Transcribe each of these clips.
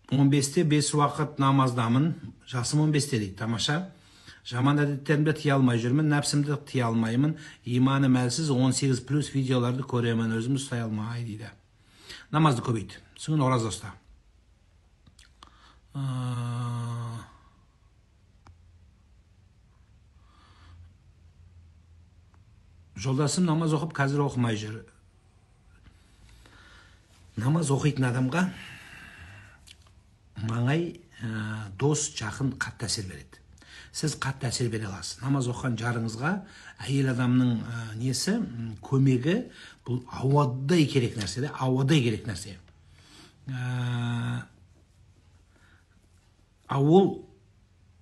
15-те 5 уақыт намаздамын, жасым 15-те дейді. Тамаша. Жаман әдеттерімді тия алмай жүрмін, нәпсімді тия алмаймын, иманым әлсіз, 18+ видеоларды көремін, өзім ұстай алмай дейді. Намазды көбейт, соң ораза ұста. Жолдасым намаз оқып, қазір оқымай жүр. Намаз оқитын адамға маңай дос, жақын қатты әсер береді. Сіз қатты әсер бере аласыз. Намаз оқыған жарыңызға әйел адамның несі, көмегі бұл ауадай керек нәрсе, ауадай керек нәрсе. Ауыл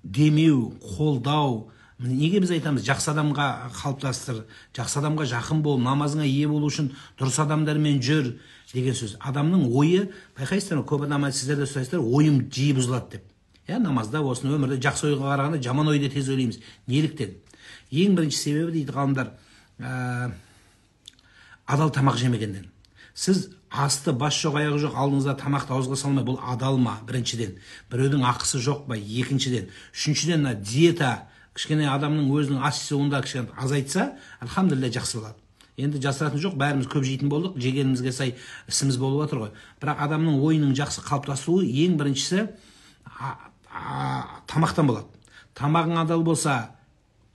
демеу, қолдау, неге біз айтамыз, жақсы адамға қалыптастыр, жақсы адамға жақын бол, намазыңа ие болу үшін дұрыс адамдармен жүр деген сөз. Адамның ойы, байқайсыздар, көп адам сіздер де сұрайсыздар, ойым жиі бұзылады деп. Намазда осыны өмірде жақсы ойға қарағанда жаман ойды тез ойлаймыз. Неліктен? Ең бірінші себебі дейді ғалымдар, адал тамақ жемегенден. Сіз асты бас жоқ, аяғы жоқ, алдыңызда тамақты аузға салмай, бұл адал ма? Біріншіден. Біреудің ақысы жоқ па? Екіншіден. Үшіншіден, диета, кішкене адамның өзінің ас суында кішкене азайтса, альхамдулилля жақсы болады. Енді жасыратын жоқ, бәріміз көп жейтін болдық, жегенімізге сай ісіміз болып отыр ғой. Бірақ адамның ойының жақсы қалыптасуы ең біріншісі тамақтан болады. Тамағың адал болса,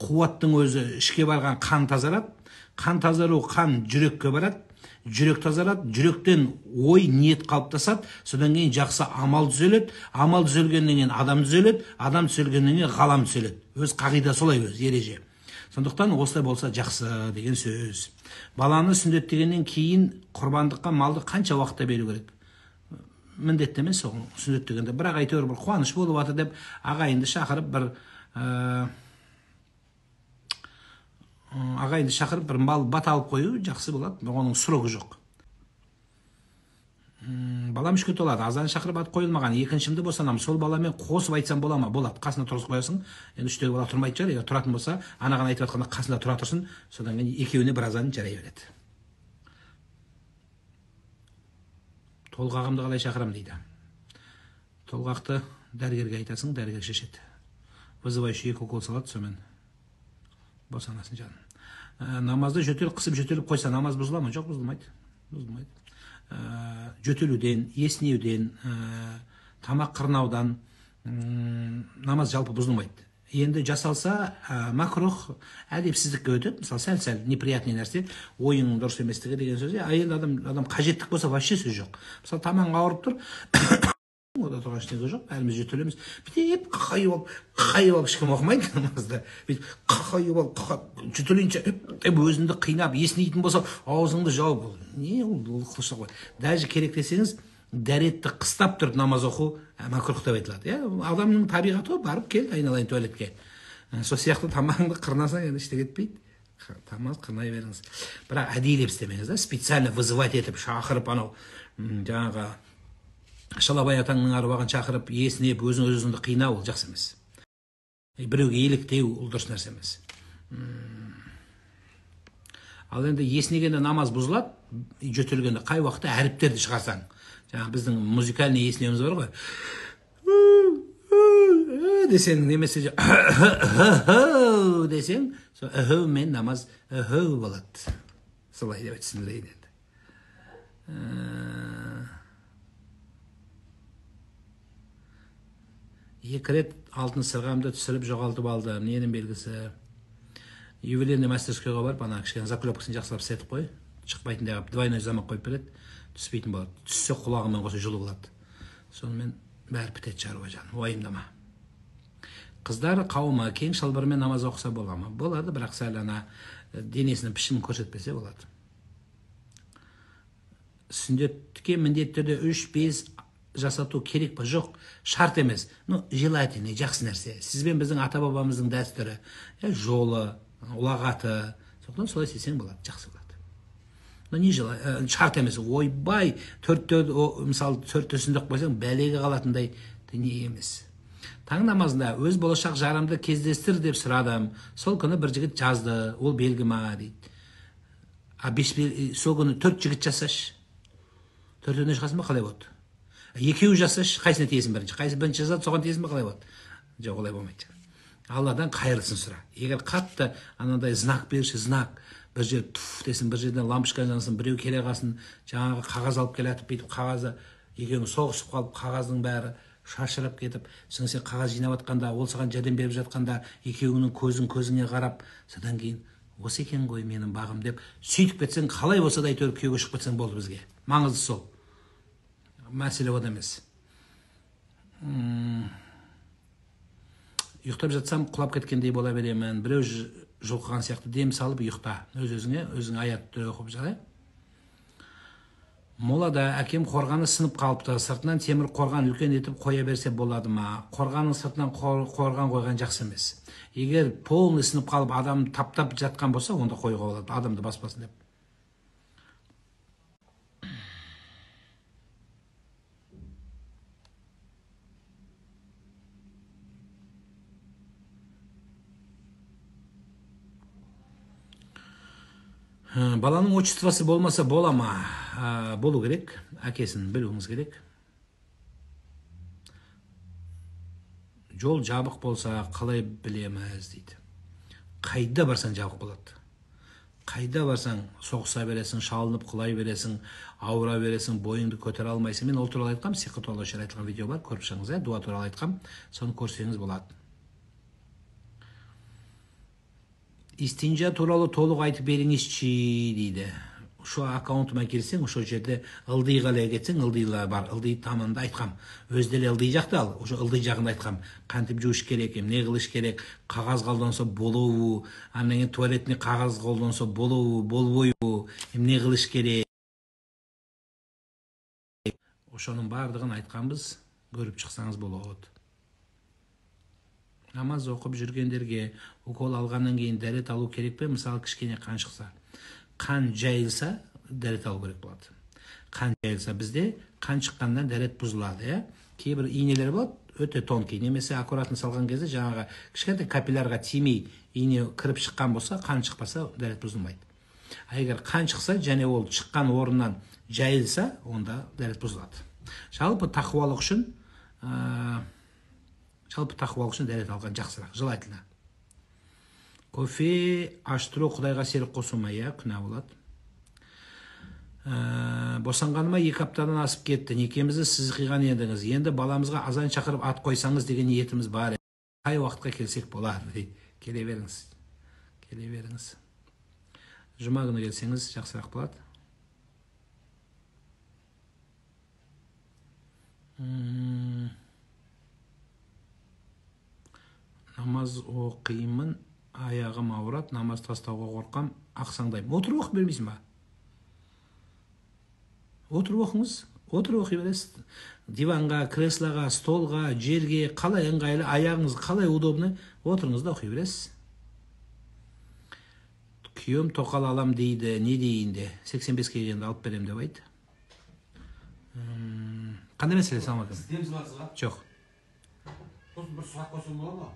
қуаттың өзі ішке барған қан тазарады. Қан тазару, қан жүрекке барады. Жүрек тазарады. Жүректен ой, ниет қалыптасады. Содан кейін жақсы амал түзеледі. Амал түзелгеннен кейін адам түзеледі. Адам түзелгеннен кейін ғалам түзеледі. Өз қағида солай, өз ереже. Сондықтан осылай болса жақсы деген сөз. Баланы сүндеттегеннен кейін құрбандыққа малды қанша уақытта беру керек? Міндетті емес ол сүндеттегенде. Бірақ әйтеуір бір қуаныш болып жатыр деп ағайынды шақырып бір мал бат алып қою жақсы болады. Оның сұрығы жоқ. Балам үшке толады, азан шақырып ат қойылмаған, екіншімді босанам, сол баламен қосып айтсам бола ма? Болады. Қасына тұрғызып қоясың. Енді үштегі бала тұрмайтын шығар, егер тұратын болса, анаған айтып жатқанда қасында тұра тұрсын, содан кейін екеуіне бір азан жарай береді. Толғағымды қалай шақырам дейді. Толғақты дәрігерге айтасың, дәрігер шешеді. Вызывающий 2 укол салады, сонымен босанасын жаным. Намазды қысып жөтеліп қойса, намаз бұзыла ма? Жоқ, бұзылмайды. Жөтелуден, еснеуден, тамақ қырнаудан намаз жалпы бұзылмайды. Енді жасалса, макрух әдепсіздікке өтеді. Мысалы, сәл-сәл неприятный нәрсе, ойының дұрыс еместігі деген сөз. Енді адам қажеттік болса, вообще сөз жоқ. Мысалы, тамаң ауырып тұр, ода тұрған ештеңе жоқ, бәріміз жөтелеміз. Бүйтіп қайып алып ешкім оқымайды намазда. Бүйтіп қайып алып жөтелейінше өзіңді қинап, еснейтін болса, аузыңды жауып. Не ол қылшық қой. Даже керек десеңіз, дәретті қыстап тұрып намаз оқу макрух деп айтылады. Адамның табиғаты барып кел, айналайын туалетке. Сол сияқты тамағыңды қырнасаң, енді іште кетпейді. Тамақ қырнай беріңіз. Бірақ әдейілеп істемеңіз, специально вызывать етіп, шақырып анау жаңағы Шалабай атаңның аруағын шақырып, еснеп, өзіңді қинау, ол жақсы емес. Біреуге еліктеу, ол дұрыс нәрсе емес. Ал енді еснегенде намаз бұзылады, жөтелгенде қай уақытта әріптерді шығарсаң. Жаңа біздің музыкальный еснеуіміз бар ғой. Десең, немесе десең, сол мен намаз болады. Солай деп түсіндірейін енді. Екі рет алтын сырғамды түсіріп жоғалтып алды. Ненің белгісі? Ювелирный мастерскойға барып, ана кішкене заклепкасын жақсылап сетіп қой. Шықпайтындай қылып, двойной замок қойып береді. Түспейтін болады. Түссе құлағымен қоса жылы болады. Сонымен бәрі бітеді шаруа жан. Уайымдама. Қыздар қауымы кең шалбармен намаз оқыса бола ма? Болады, бірақ сәл ана денесінің пішімін көрсетпесе болады. Сүндетке міндеттерде 3-5 жасату керек па? Жоқ, шарт емес. Желательно, жақсы нәрсе. Сізбен біздің ата-бабамыздың дәстүрі, жолы, ұлағаты, соқтан солай істесең болады, жақсы болады. Шарт емес. Ойбай, мысалы 4 сүндет қойсаң, бәлеге қалатындай дүние емес. Таң намазында өз болашақ жарымды кездестір деп сұрадым. Сол күні бір жігіт жазды, ол белгі ма дейді. Сол күні 4 жігіт жасаш. 4-іне шығасың ба, қалай болды? екеуі жасашы, қайсына тиесің бірінші? Қайсы бірінші жасады, соған тиесің бе, қалай болады? Жоқ, олай болмайды. Алладан қайырлысын сұра. Егер қатты анандай знак берші, знак, бір жер туф десін, бір жерден лампочка жансын, біреу келе қалсын, жаңағы қағаз алып келатып, бүйтіп қағазы екеуің соғысып қалып, қағаздың бәрі шашырап кетіп, сен қағаз жинап жатқанда, ол саған жәрдем беріп жатқанда, екеуіңнің көзіңе қарап, содан кейін осы екен ғой менің бағым деп сөйтіп кетсең, қалай болса да әйтеуір күйеуге шығып кетсең болды бізге. Маңызды сол. Мәселе ода емес. Ұйықтап жатсам құлап кеткендей бола беремін. Біреу жұлқыған сияқты дем салып ұйықта. Өз-өзіңе, өзің аятты оқып жарай. Молада әкем қорғаны сынып қалыпты. Сыртынан темір қорған үлкен етіп қоя берсе болады ма? Қорғанның сыртынан қорған қойған жақсы емес. Егер полный сынып қалып адам таптап жатқан болса, онда қоюға болады, адамды баспасын деп. Баланың отчествосы болмаса бола ма? Болу керек, әкесін білуіңіз керек. Жол жабық болса қалай білеміз дейді. Қайда барсаң жабық болады. Қайда барсаң соғыса бересің, шалынып құлай бересің, ауыра бересің, бойыңды көтере алмайсың. Мен ол туралы айтқам, сиқы туралы айтылған видео бар, көріп шығыңыз, дуа туралы айтқам, соны көрсеңіз болады. Истинжа туралы толық айтып беріңізші дейді. Şu аккаунтыма келсең, şu жерде ылдыйға кетсең, ылдыйлар бар. Ылдый тамында айтқам. Өздері ылдый жақты ал, şu ылдый жағында айтқам. Қантып жуыш керек, не қылыш керек, қағаз қолданса болуы, аннан туалетіне қағаз қолданса болуы, болбойы, не қылыш керек. Ошоның бардығын айтқанбыз, көріп шықсаңыз болады. Намаз оқып жүргендерге укол алғаннан кейін дәрет алу керек пе? Мысалы, кішкене қан шықса. Қан жайылса, дәрет алу керек болады. Қан жайылса, бізде қан шыққаннан дәрет бұзылады. Кейбір инелер болады, өте тонкий. Немесе аккуратно салған кезде жаңағы кішкентай капиллярға тимей ине кіріп шыққан болса, қан шықпаса, дәрет бұзылмайды. Егер қан шықса, және ол шыққан орыннан жайылса, онда дәрет бұзылады. Жалпы тақуалық үшін дәрет алған жақсырақ, желательно. Кофе аштыру Құдайға серік қосу ма? Күнә болады. Босанғаныма 2 аптадан асып кетті. Некемізді сіз қиған едіңіз. Енді баламызға азан шақырып ат қойсаңыз деген ниетіміз бар. Қай уақытқа келсек болады? Келе беріңіз. Келе беріңіз. Жұма күні келсеңіз жақсырақ болады. Намаз оқимын, аяғым ауырат, намаз тастауға қорқам, ақсаңдаймын. Отырып оқып бермейсің ба? Отырып оқыңыз, отырып оқи бересіз. Диванға, креслоға, столға, жерге, қалай ыңғайлы, аяғыңыз қалай удобны, отырыңыз да оқи бересіз. Күйеуім тоқал алам дейді, не дейінде? 85-ке келгенде алып берем деп айтты. Қандай мәселе, салам алейкум? Істейміз барсыға? Жоқ. Сосын бір сұрақ қойсам бола ма?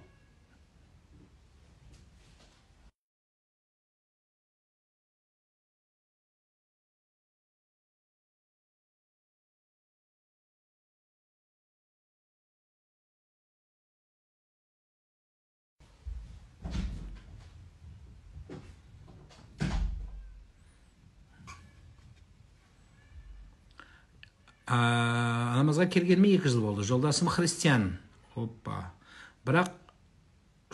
Намазға келгеніме 2 жыл болды. Жолдасым христиан. Оппа. Бірақ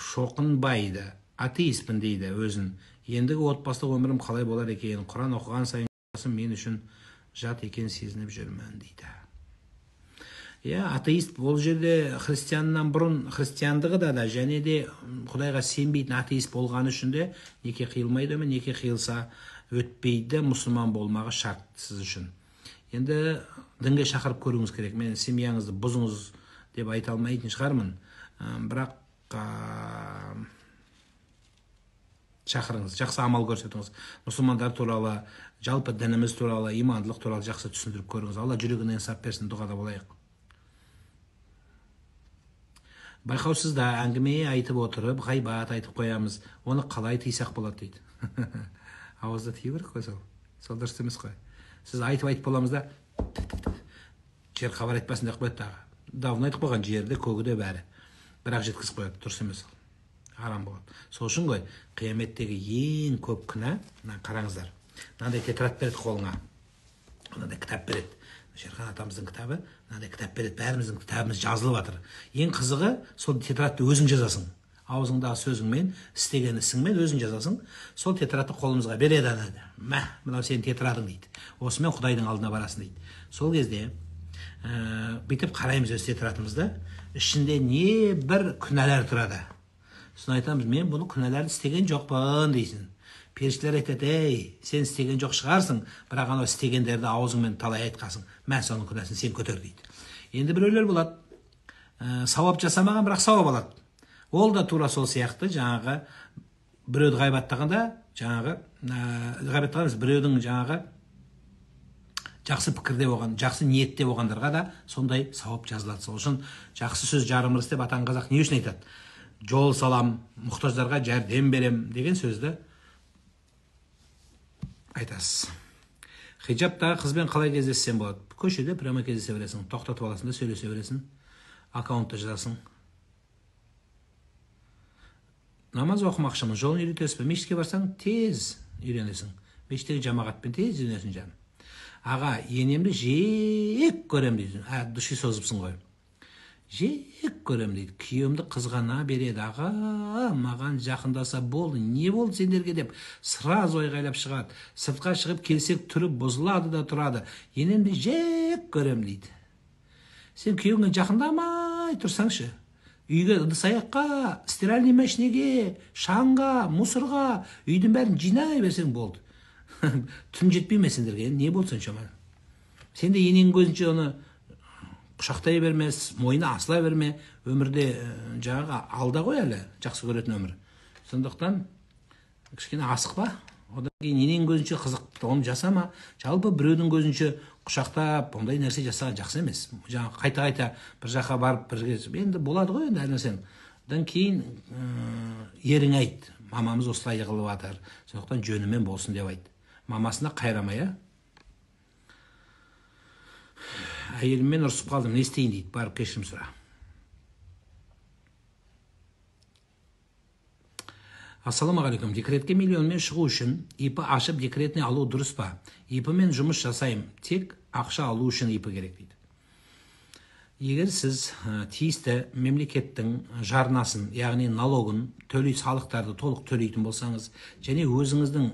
шоқынбайды. Атеистпін дейді өзін. Ендігі отбасылық өмірім қалай болар екен? Құран оқыған сайын мен үшін жат екен сезініп жүрмін дейді. Атеист бұл жерде христианнан бұрын христиандығы да және де Құдайға сенбейтін атеист болғаны үшін де неке қиылмайды ма? Неке қиылса өтпейді, мұсылман болмағы шарт сіз үшін. Енді дінге шақырып көруіңіз керек. Мен семьяңызды бұзыңыз деп айта алмайтын шығармын. Бірақ шақырыңыз, жақсы амал көрсетіңіз. Мұсылмандар туралы, жалпы дініміз туралы, имандылық туралы жақсы түсіндіріп көріңіз. Алла жүрегіне инсап берсін, дұғада болайық. Байқаусызда әңгіме айтып отырып, ғайбат айтып қоямыз. Оны қалай тыйсақ болады дейді. Ауызда тию керек қой сол. Сол дұрыс емес қой. Сіз айтып боламыз да жер хабар айтпасын деп қояды дағы. Давно айтып қойған, жерде көгіде бәрі. Бірақ жеткізіп қояды, дұрыс емес. Арам болады. Сол үшін ғой, қияметтегі ең көп күнә, қараңыздар. Мынандай тетрад береді қолыңа. Мынандай кітап береді. Шерхан атамыздың кітабы, мынандай кітап береді. Бәріміздің кітабымыз жазылып жатыр. Ең қызығы, сол тетрадты өзің жазасың. Аузыңдағы сөзіңмен, істеген ісіңмен өзің жазасың. Сол тетрадты қолымызға береді анады. Мынау сенің тетрадың дейді. Осымен Құдайдың алдына барасың дейді. Сол кезде бүйтіп қараймыз өз тетрадымызды. Ішінде не бір күнәлар тұрады. Сосын айтамыз, мен бұл күнәларды істеген жоқпын дейсің. Періштелер айтады, ей, сен істеген жоқ шығарсың, бірақ анау істегендерді аузыңмен талай айтқасың. Мен соның күнәсін сен көтер дейді. Енді біреулер болады, сауап жасамаған, бірақ сауап алады. Ол да тура сол сияқты, жаңағы біреуді ғайбаттағанда, біреудің жаңағы жақсы пікірде болған, жақсы ниетте болғандарға да сондай сауап жазылады. Сол үшін жақсы сөз жарым ырыс деп атаң қазақ не үшін айтады? Жол салам, мұқтаждарға жәрдем берем деген сөзді айтасыз. Хиджабтағы қызбен қалай кездессем болады? Көшеде прямо кездесе бересің, тоқтатып аласың да сөйлесе бересің, аккаунтта жазасың. Намаз оқымақшымын, жолын үйретесіз бе? Мешітке барсаң, тез үйренесің. Мешіттегі жамағатпен тез үйренесің жаным. Аға, енемді жек көрем дейді. Дұши созыпсың ғой. Жек көрем дейді. Күйеуімді қызғана береді. Аға, маған жақындаса болды. Не болды сендерге деп сразу айғайлап шығады. Сыртқа шығып келсек түрі бұзылады да тұрады. Енемді жек көрем дейді. Сен күйеуіңе жақындамай тұрсаңшы. Үйге ыдыс-аяққа, стиральный машинеге, шаңға, мусорға, үйдің бәрін жинай берсең болды. Түн жетпей ме сендерге? Не болсын шаман? Сен де енең көзінше оны құшақтай бермес, мойына асыла берме. Өмірде жаңағы алда ғой әлі жақсы көретін өмір. Сондықтан кішкене асықпа. Одан кейін енең көзінше қызық, оны жасама. Жалпы біреудің көзінше құшақтап, ондай нәрсе жасаған жақсы емес. Жаңағы қайта-қайта бір жаққа барып бірге, енді болады ғой енді әр нәрсен. Одан кейін ерің айт, мамамыз осылай қылып жатыр. Сондықтан жөнімен болсын деп айт. Мамасына қайрамай, әйеліммен ұрсып қалдым, не істейін дейді, барып кешірім сұра. Ассалаумағалейкум. Декретке миллионмен шығу үшін ИП ашып декретіне алу дұрыс па? ИП-мен жұмыс жасайым, тек ақша алу үшін ИП керек дейді. Егер сіз тиісті мемлекеттің жарнасын, яғни налогын, салықтарды толық төлейтін болсаңыз, және өзіңіздің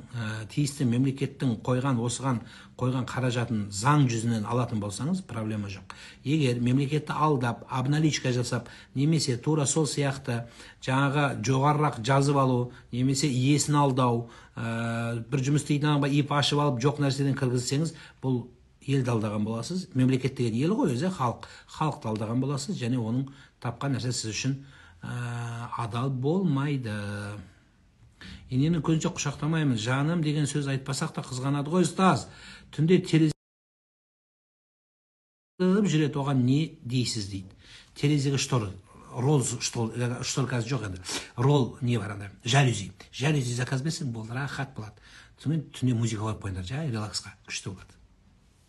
тиісті мемлекеттің осыған қойған қаражатын заң жүзінен алатын болсаңыз, проблема жоқ. Егер мемлекетті алдап, обналичка жасап, немесе тура сол сияқты жаңағы жоғарырақ жазып алу, немесе иесін алдау, бір жұмыс істейтін адамға ИП ашып алып, жоқ нәрседен кіргізсеңіз, бұл елді алдаған боласыз. Мемлекет деген ел ғой өзі, халықты алдаған боласыз, және оның тапқан нәрсе сіз үшін адал болмайды. Ененің көзінше құшақтамаймын, жаным деген сөз айтпасақ та қызғанады ғой ұстаз. Түнде терезе жүреді, оған не дейсіз дейді. Терезеге штор, рол штор қазір жоқ енді. Рол не бар анда? Жалюзи заказ берсең болды, рахат болады. Түнде музыка қойып қойыңдар, жай релаксқа, күшті болады.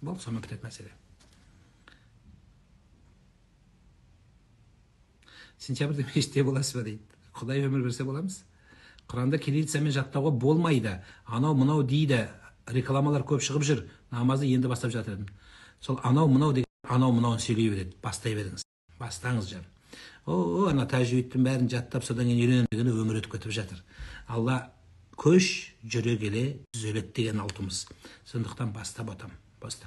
Болды, сонымен бітетін мәселе. Сентябрьде мешітте боласыз ба дейді. Құдай өмір берсе боламыз. Құранда кириллицамен жаттауға болмайды. Анау-мынау дейді. Рекламалар көп шығып жүр. Намазды енді бастап жатыр едім. Сол анау-мынау деген анау-мынауын сөйлей береді. Бастай беріңіз. Бастаңыз жан. Ана тәжвидтің бәрін жаттап, содан кейін үйренемін деген өмір өтіп кетіп жатыр. Алла көш жүре келе түзеледі деген алтымыз. Сондықтан бастап отам. Баста.